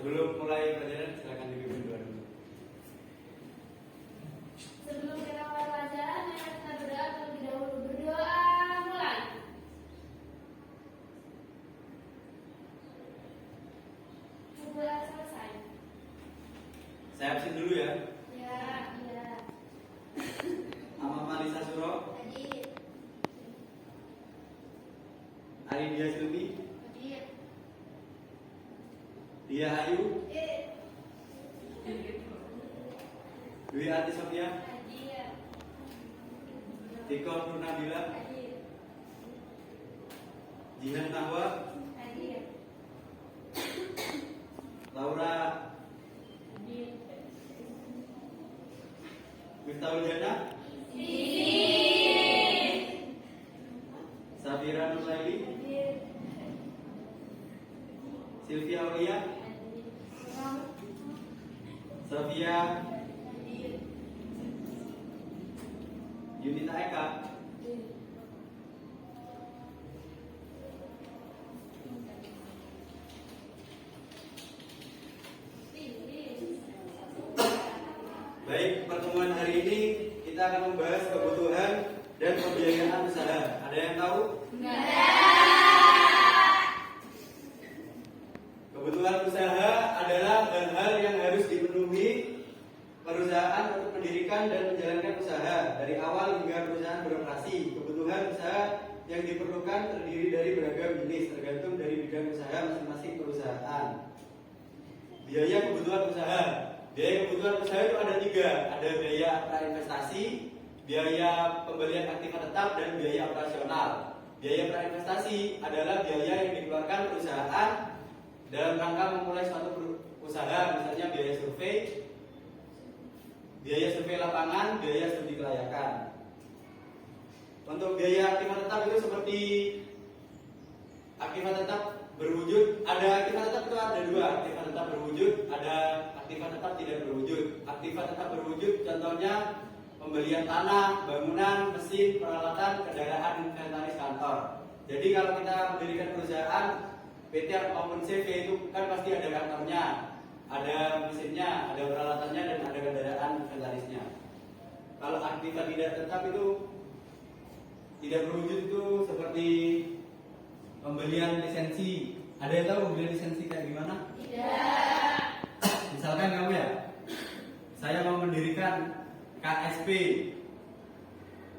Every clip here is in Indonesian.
Sebelum mulai pelajaran, silakan dipimpin doa dulu. Sebelum kita mulai pelajaran, mari kita berdoa terlebih dahulu. Berdoa mulai. Sudah selesai. Saya absen dulu ya. Ya, iya. Mama Marisa Suro, Hadir. Aridia Silvi, Hadir. Dia Ayu, Eh. Dwi Ati Sofia, Hadir. Tiko Nurnabila, Hadir. Jihan Nahwa, Hadir. Laura Hadir. Miftahul Jana, Safira Nurlaili, Hadir. Sylvia Aulia, Sofia Hadir. Yunita Eka, Baik, pertemuan hari ini kita akan membahas kebutuhan dan pembiayaan usaha. Ada yang tahu? Kebutuhan usaha adalah hal-hal yang harus dipenuhi perusahaan untuk mendirikan dan menjalankan usaha dari awal hingga perusahaan beroperasi. Kebutuhan usaha yang diperlukan terdiri dari beragam jenis tergantung dari bidang usaha masing-masing perusahaan. Biaya kebutuhan usaha. Biaya kebutuhan usaha itu ada tiga. Ada biaya prainvestasi, biaya pembelian aktiva tetap, dan biaya operasional. Biaya prainvestasi adalah biaya yang dikeluarkan perusahaan dalam rangka memulai suatu usaha, misalnya biaya survei lapangan, biaya studi kelayakan. Untuk biaya aktiva tetap itu seperti aktiva tetap berwujud, ada aktiva tetap itu ada dua, aktiva tetap berwujud, ada aktiva tetap tidak berwujud. Aktiva tetap berwujud contohnya pembelian tanah, bangunan, mesin, peralatan, kendaraan, inventaris kantor. Jadi kalau kita mendirikan perusahaan PT maupun CV itu kan pasti ada kantornya, ada mesinnya, ada peralatannya, dan ada kendaraan inventarisnya. Kalau aktiva tidak tetap itu tidak berwujud itu seperti pembelian lisensi. Ada yang tahu pembelian lisensi kayak gimana? Tidak. Misalkan kamu ya, saya mau mendirikan KSP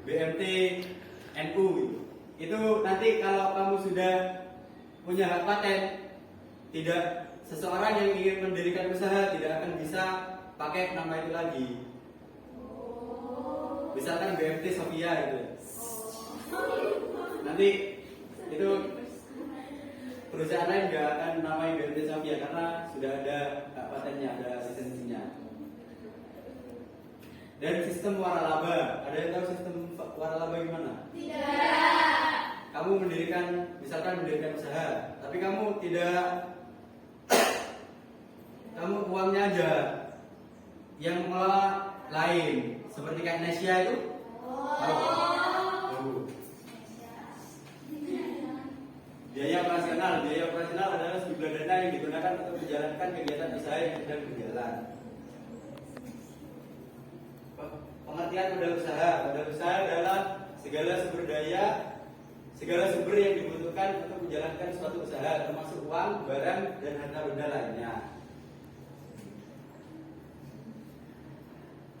BMT NU. Itu nanti kalau kamu sudah punya hak paten, tidak seseorang yang ingin mendirikan usaha tidak akan bisa pakai nama itu lagi. Misalkan BMT Sofia itu. Nanti itu perusahaan lain nggak akan namai BMT Sofia karena sudah ada hak patennya, ada lisensinya. Dan sistem waralaba, ada yang tahu sistem waralaba gimana? Tidak. Kamu misalkan mendirikan usaha, tapi kamu tidak, kamu uangnya aja, yang mengelola lain, seperti kayak Nesia itu. Biaya operasional adalah sejumlah dana yang digunakan untuk menjalankan kegiatan usaha yang sedang berjalan. Pengertian modal usaha adalah segala sumber yang dibutuhkan untuk menjalankan suatu usaha, termasuk uang, barang, dan harta benda lainnya.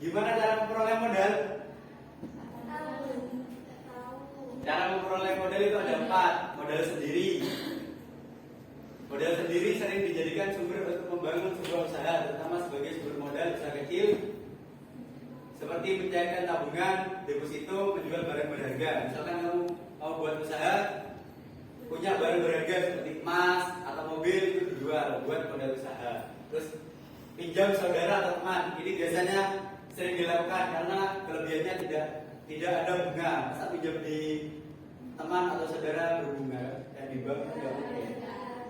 Gimana cara memperoleh modal? Cara memperoleh modal itu ada 4. Modal sendiri. Modal sendiri sering dijadikan sumber untuk membangun sebuah usaha, terutama sebagai sumber modal usaha kecil, seperti mencairkan tabungan, deposito, menjual barang berharga. Misalkan kamu mau buat usaha, punya barang berharga seperti emas atau mobil, itu dijual buat modal usaha. Terus pinjam saudara atau teman, ini biasanya sering dilakukan karena kelebihannya tidak ada bunga. Masa pinjam di teman atau saudara berbunga, kayak di bank tidak mungkin.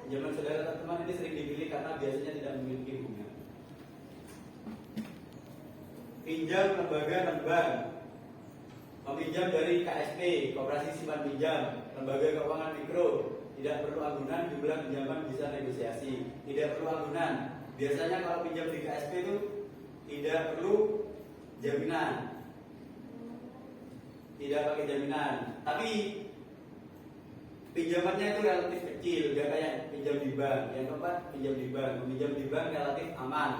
Pinjaman saudara atau teman ini sering dipilih karena biasanya tidak memiliki bunga. Pinjam lembaga non-bank, meminjam dari KSP, Koperasi Simpan Pinjam, lembaga keuangan mikro, tidak perlu agunan, jumlah pinjaman bisa negosiasi. Tidak perlu agunan, biasanya kalau pinjam di KSP itu tidak perlu jaminan, tidak pakai jaminan. Tapi pinjamannya itu relatif kecil, gak kayak pinjam di bank. Yang keempat, pinjam di bank. Pinjam di bank relatif aman.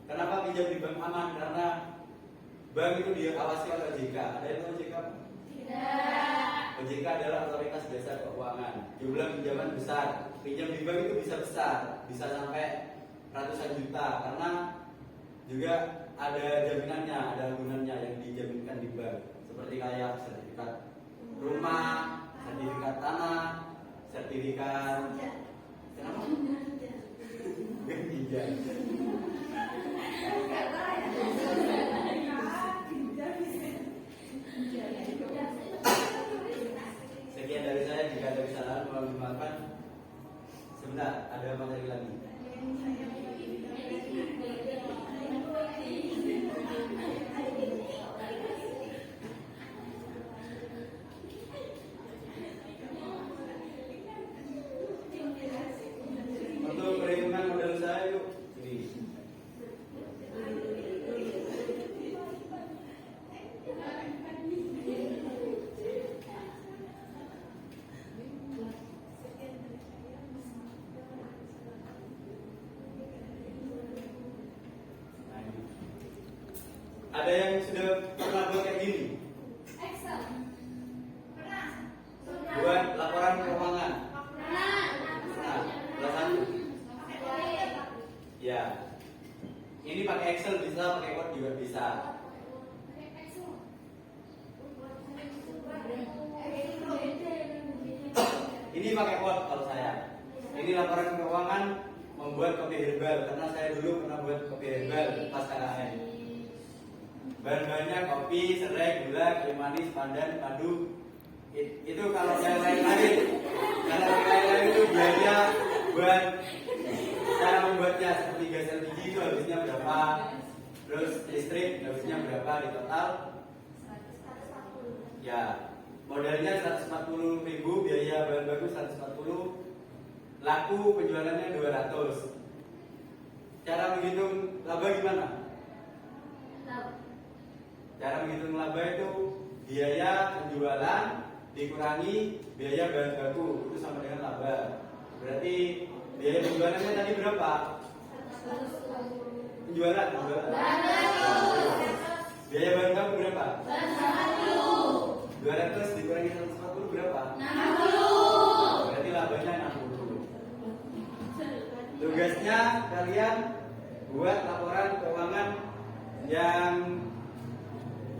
Kenapa pinjam di bank aman? Karena bank itu diawasi oleh OJK. Ada yang tahu OJK? Tidak. OJK adalah otoritas jasa keuangan. Jumlah pinjaman besar. Pinjam di bank itu bisa besar, bisa sampai ratusan juta. Karena juga ada jaminannya, ada gunanya yang dijaminkan di bank. Seperti kayak sertifikat rumah, sertifikat tanah, sertifikat kenapa? Pinjam. Sekian dari saya, jika ada kesalahan mohon dimaafkan. Sebentar, ada materi lagi. Untuk perhitungan modal saya yuk. Ini. Ada yang sudah pernah buat kayak gini? Excel. Pernah. Buat laporan keuangan. Pernah. Nah, kelas 1. Ya. Ini pakai Excel bisa, pakai Word juga bisa. Ini pakai Word kalau saya. Ini laporan keuangan membuat kopi herbal karena saya dulu pernah buat kopi herbal pas KKN. Bahan-bahannya kopi, serai, gula, kayu manis, pandan, madu. Itu kalau yang lain-lain. Kalau yang lain-lain itu biaya buat cara membuatnya seperti gas LPG itu habisnya berapa, terus listrik habisnya berapa di total. Ya, modalnya 140.000, biaya bahan baku 140, laku penjualannya 200. Cara menghitung laba gimana? Cara menghitung laba itu biaya penjualan dikurangi biaya bahan baku, itu sama dengan laba. Berarti biaya penjualannya tadi berapa? Penjualan. Biaya bahan baku berapa? 200 dikurangi 140 berapa? 60. Berarti labanya 60. Tugasnya kalian buat laporan keuangan yang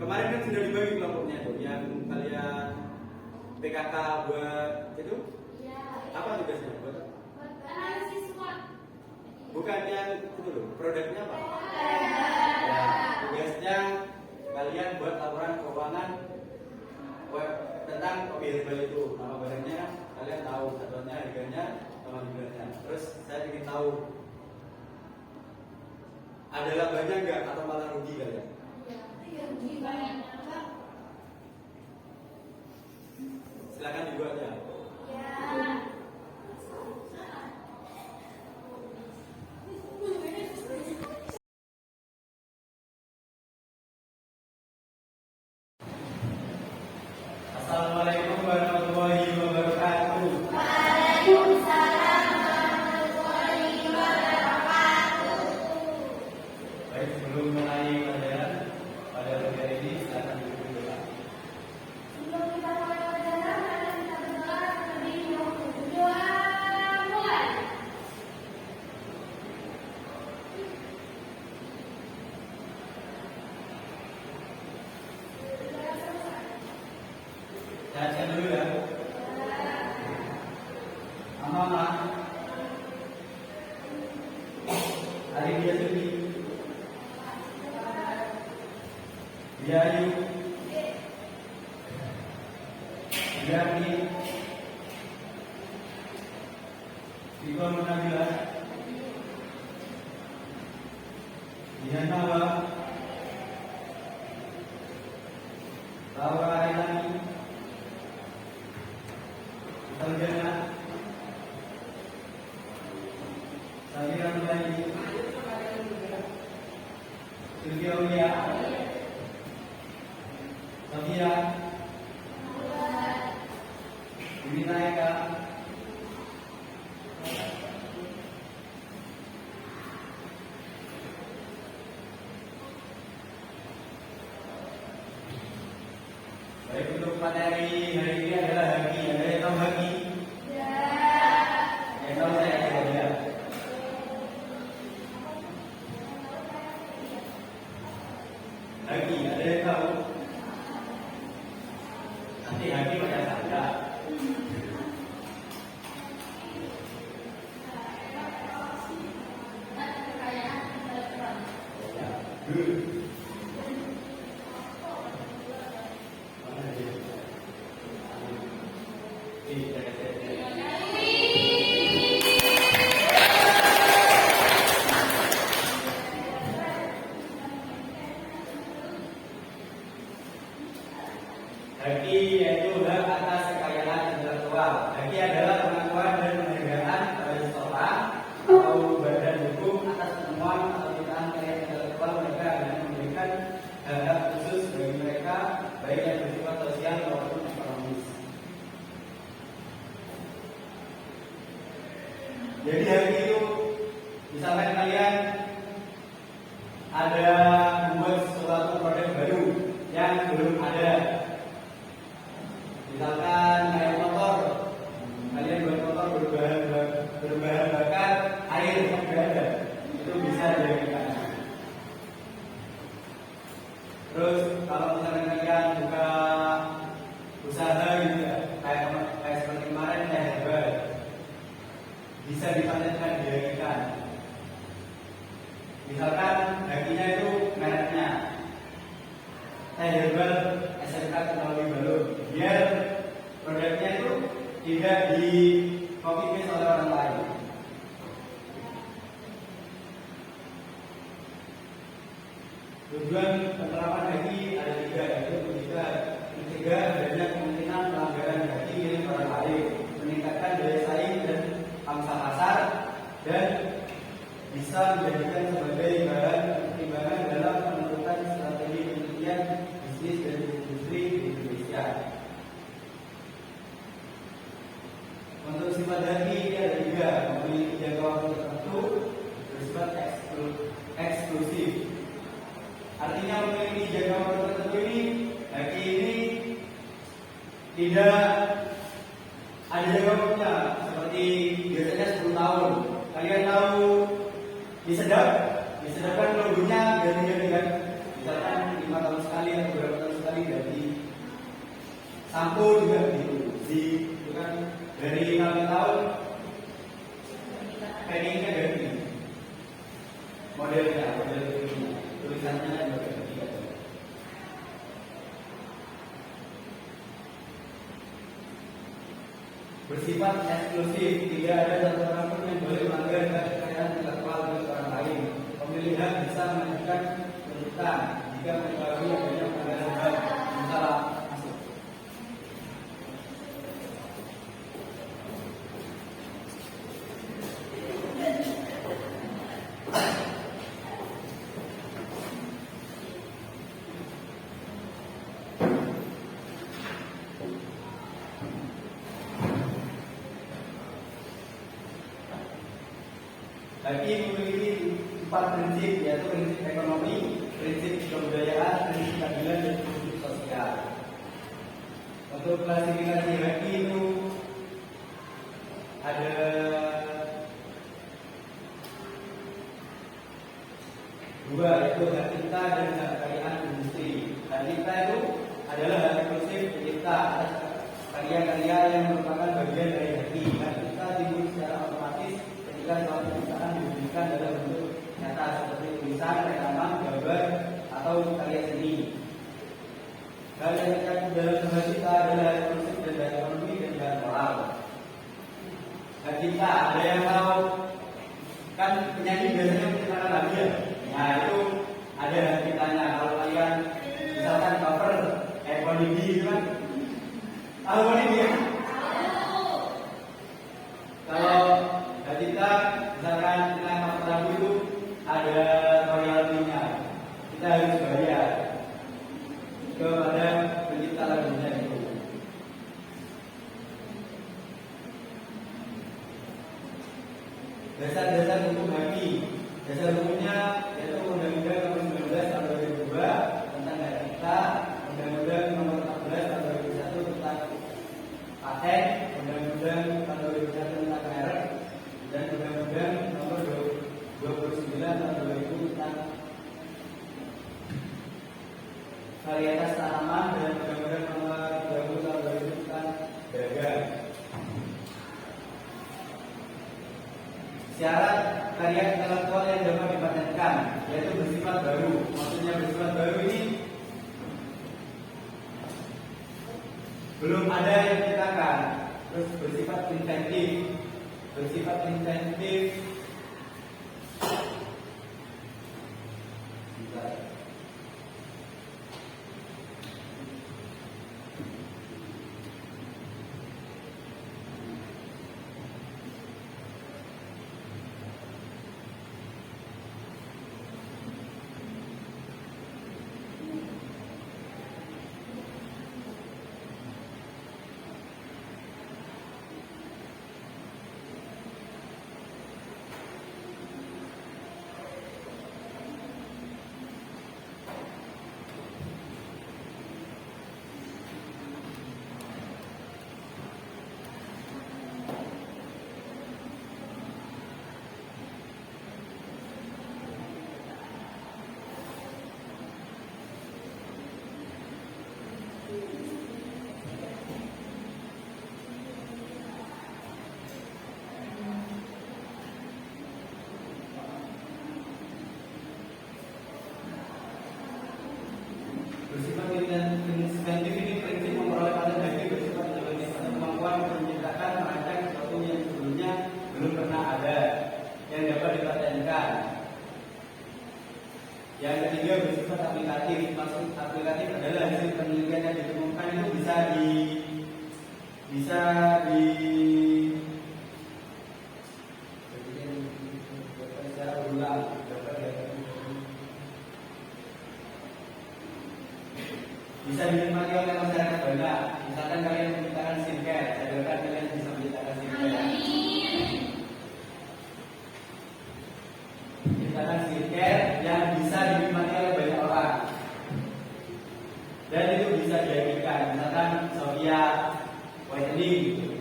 kemarin kan sudah dibagi kelompoknya tuh, yang kalian PKK buat itu? Apa tugasnya? Buat Analisis SWOT. bukan yang itu loh, produknya apa? Ya, tugasnya kalian buat laporan keuangan tentang kopi herbal itu. Nama barangnya kalian tahu, satuannya, harganya, sama jumlahnya. Terus saya ingin tahu ada labanya enggak atau malah rugi kalian? Silakan dibuat ya. Assalamualaikum warahmatullahi wabarakatuh. Waalaikumsalam warahmatullahi wabarakatuh. Baik, sebelum mulai pelajaran pada pagi ini silakan duduk dulu. Sebelum kita mulai pelajaran, mari kita berdoa terlebih dahulu. Doa mulai. Baca dulu ya. Mama, hari dia sedih. Diayu, Diani, Ibu Nabila, Dianawa, Laura Ailani, Sarjana, Sabira Nuraini, materi hari ini adalah haki. Ada yang tahu haki? Ya. Yang tahu saya ada. Haki, ada yang tahu? Nanti haki pada saya. Haki yaitu hak atas kekayaan intelektual. Haki adalah pengakuan dan penghargaan pada seseorang atau badan hukum atas penemuan atau ciptaan karya intelektual mereka dengan memberikan hak khusus bagi mereka, baik yang bersifat sosial maupun ekonomis. Jadi haki itu, misalkan kalian ada membuat suatu produk baru yang belum ada. Misalkan kayak motor, kalian buat motor berbahan bakar air yang ada, itu bisa dilakukan. Terus kalau misalkan kalian buka usaha gitu ya, kayak seperti kemarin kayak herbal, bisa dipatenkan, dilakukan. Misalkan hakinya itu mereknya herbal SMK Teknologi Balun, biar produknya itu tidak di copy paste oleh orang lain. Tujuan penerapan haki ada tiga, yaitu mencegah adanya kemungkinan pelanggaran haki milik orang lain, meningkatkan daya saing dan pangsa pasar, dan bisa menjadikan sebagai bahan pertimbangan dalam menentukan strategi penelitian bisnis dan industri di Indonesia. Untuk sifat haki ini ada tiga, memiliki jangka waktu tertentu, bersifat eksklusif. Artinya memiliki jangka waktu tertentu ini, haki ini tidak ada jangka waktunya, seperti biasanya 10 tahun. Kalian tahu disedapkan logonya ganti-ganti kan? Misalkan 5 tahun sekali atau berapa tahun sekali ganti. Sampo juga gitu. Itu kan dari tahun packingnya ganti. Modelnya, tulisannya juga ganti. Bersifat eksklusif, tidak ada satu orang pun yang boleh melanggar hak kekayaan intelektual milik orang lain. Pemilik hak bisa mengajukan tuntutan jika mengetahui adanya pelanggaran hak. Misalnya masuk. Haki memiliki 4 prinsip, yaitu prinsip ekonomi, prinsip kebudayaan, prinsip keadilan, dan prinsip sosial. Untuk klasifikasi haki itu ada 2, yaitu hak cipta dan hak kekayaan industri. Hak cipta itu adalah hak eksklusif pencipta atas karya-karya yang merupakan bagian dari haki. Hak cipta timbul secara otomatis ketika suatu penciptaan diberikan dalam bentuk nyata seperti tulisan, rekaman, gambar, atau karya seni. Hal yang terkait dalam hak cipta adalah eksklusif dan hak ekonomi dan hak moral. Hak cipta, ada yang tahu? Kan penyanyi biasanya menciptakan lagu ya. Nah itu ada hak ciptanya. Kalau kalian misalkan cover Ebony gitu kan, tahu Ebony ya? Kalau hak cipta, misalkan kita cover lagu itu ada royaltinya, kita harus bayar kepada pencipta lagunya itu. Dasar-dasar hukum haki, dasar hukumnya yaitu Undang-Undang Nomor 19 Tahun 2002 tentang hak cipta, Undang-Undang Nomor 14 Tahun 2001 tahun 2000 tentang varietas tanaman dan Undang-Undang Nomor 20 tahun 2000 tentang dagang. Syarat karya intelektual yang dapat dipatenkan yaitu bersifat baru. Maksudnya bersifat baru ini belum ada yang diciptakan. Terus bersifat inventif. Bersifat inventif. Bersifat inventif ini prinsip memperoleh paten bagi bersifat inventif atau kemampuan untuk menciptakan merancang sesuatu yang sebelumnya belum pernah ada yang dapat dipatenkan. Yang ketiga bersifat aplikatif. Maksud aplikatif adalah hasil penelitian yang ditemukan itu bisa secara berulang. Bisa dinikmati oleh masyarakat banyak. Misalkan kalian menciptakan skincare, saya doakan kalian bisa menciptakan skincare. Menciptakan skincare yang bisa dinikmati oleh banyak orang. Dan itu bisa dihadirkan, misalkan Sofia whitening.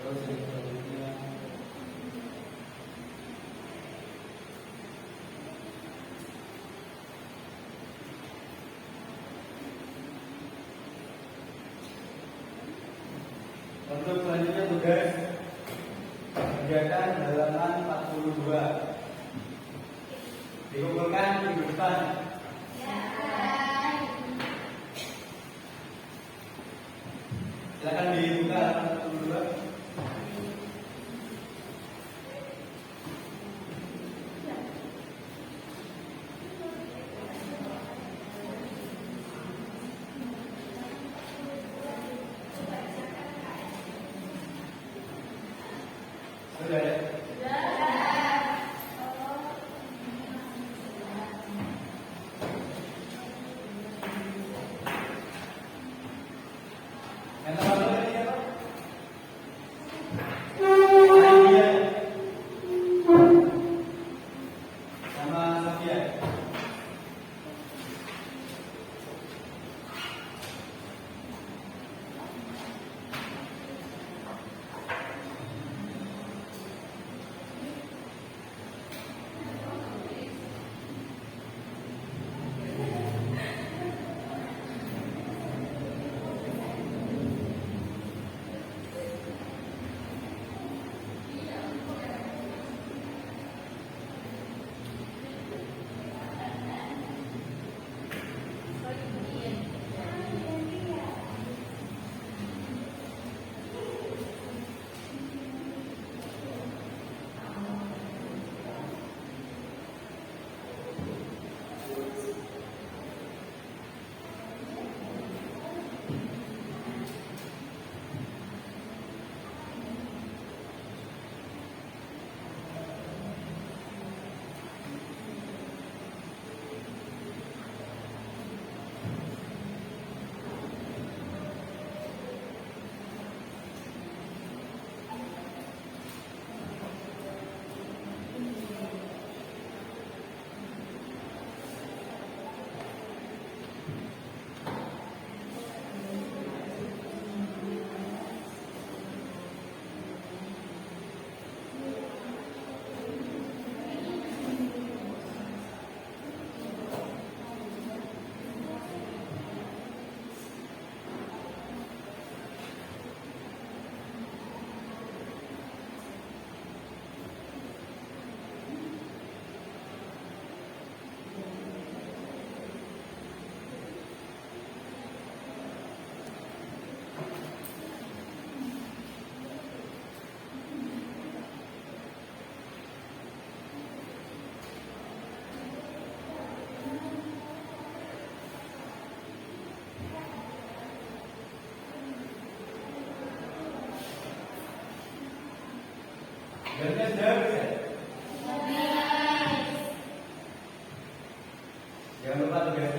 Terus selanjutnya untuk selanjutnya tugas kegiatan halaman 42 dikumpulkan minggu depan. Silakan dibuka halaman 42. Sudah ya? Yang pertama tadi siapa? Nadia sama Sofia. Gamenya sudah bisa. Jangan lupa tugas